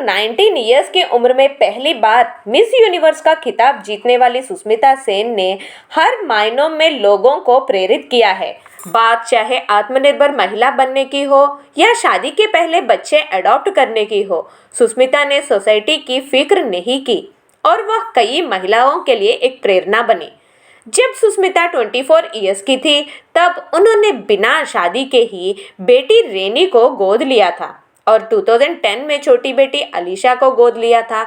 19 years की उम्र में पहली बार मिस यूनिवर्स का खिताब जीतने वाली सुष्मिता सेन ने हर मायनों में लोगों को प्रेरित किया है। बात चाहे आत्मनिर्भर महिला बनने की हो या शादी के पहले बच्चे अडॉप्ट करने की हो, सुष्मिता ने सोसाइटी की फिक्र नहीं की और वह कई महिलाओं के लिए एक प्रेरणा बनी। जब सुष्मिता 24 इयर्स की थी, तब उन्होंने बिना शादी के ही बेटी रेनी को गोद लिया था और 2010 में छोटी बेटी अलीशा को गोद लिया था।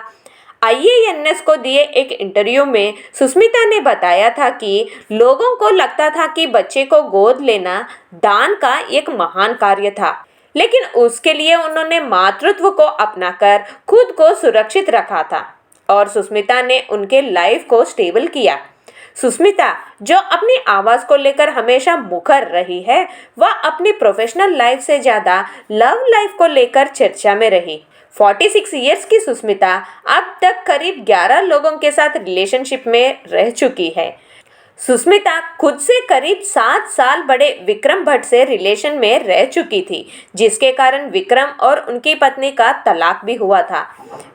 IANS को दिए एक इंटरव्यू में सुष्मिता ने बताया था कि लोगों को लगता था कि बच्चे को गोद लेना दान का एक महान कार्य था, लेकिन उसके लिए उन्होंने मातृत्व को अपनाकर खुद को सुरक्षित रखा था और सुष्मिता ने उनके लाइफ को स्टेबल किया। सुष्मिता, जो अपनी आवाज को लेकर हमेशा मुखर रही है, वह अपनी प्रोफेशनल लाइफ से ज्यादा लव लाइफ को लेकर चर्चा में रही। 46 इयर्स की सुष्मिता अब तक करीब 11 लोगों के साथ रिलेशनशिप में रह चुकी है। सुष्मिता खुद से करीब 7 साल बड़े विक्रम भट्ट से रिलेशन में रह चुकी थी, जिसके कारण विक्रम और उनकी पत्नी का तलाक भी हुआ था।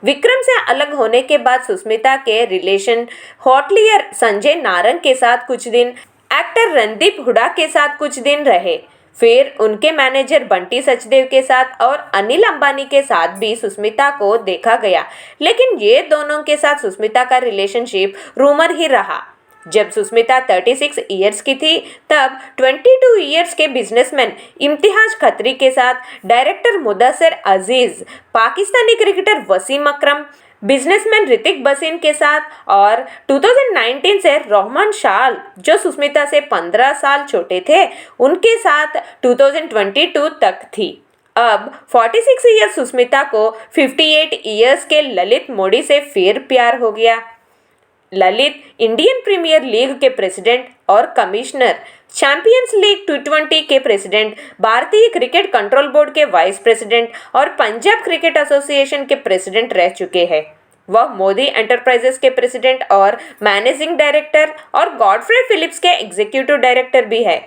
विक्रम से अलग होने के बाद सुष्मिता के रिलेशन हॉटलियर संजय नारंग के साथ कुछ दिन, एक्टर रणदीप हुडा के साथ कुछ दिन रहे। फिर उनके मैनेजर बंटी सचदेव के साथ और अनिल अंबानी के साथ भी सुष्मिता को देखा गया, लेकिन ये दोनों के साथ सुष्मिता का रिलेशनशिप रूमर ही रहा। जब सुष्मिता 36 इयर्स की थी, तब 22 इयर्स के बिजनेसमैन इम्तियाज खत्री के साथ डायरेक्टर मुदस्सिर अजीज, पाकिस्तानी क्रिकेटर वसीम अकरम, बिजनेसमैन ऋतिक बसीन के साथ और 2019 से रोहमन शाल, जो सुष्मिता से 15 साल छोटे थे, उनके साथ 2022 तक थी। अब 46 इयर्स सुष्मिता को 58 इयर्स के ललित मोदी से फिर प्यार हो गया। ललित इंडियन प्रीमियर लीग के प्रेसिडेंट और कमिश्नर, चैंपियंस लीग T20 के प्रेसिडेंट, भारतीय क्रिकेट कंट्रोल बोर्ड के वाइस प्रेसिडेंट और पंजाब क्रिकेट एसोसिएशन के प्रेसिडेंट रह चुके हैं। वह मोदी एंटरप्राइजेस के प्रेसिडेंट और मैनेजिंग डायरेक्टर और गॉडफ्रे फिलिप्स के एग्जीक्यूटिव डायरेक्टर भी है।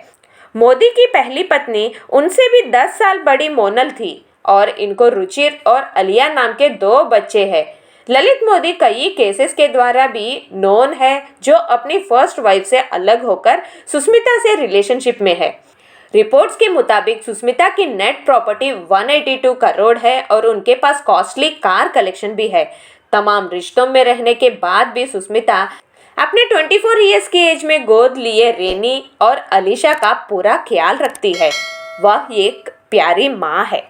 मोदी की पहली पत्नी उनसे भी 10 साल बड़ी मोनल थी और इनको रुचिर और अलिया नाम के 2 बच्चे हैं। ललित मोदी कई केसेस के द्वारा भी नोन है, जो अपनी फर्स्ट वाइफ से अलग होकर सुष्मिता से रिलेशनशिप में है। रिपोर्ट्स के मुताबिक सुष्मिता की नेट प्रॉपर्टी 182 करोड़ है और उनके पास कॉस्टली कार कलेक्शन भी है। तमाम रिश्तों में रहने के बाद भी सुष्मिता अपने 24 इयर्स की एज में गोद लिए रेनी और अलीशा का पूरा ख्याल रखती है। वह एक प्यारी माँ है।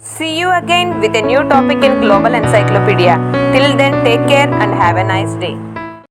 See you again with a new topic in Global Encyclopedia. Till then, take care and have a nice day.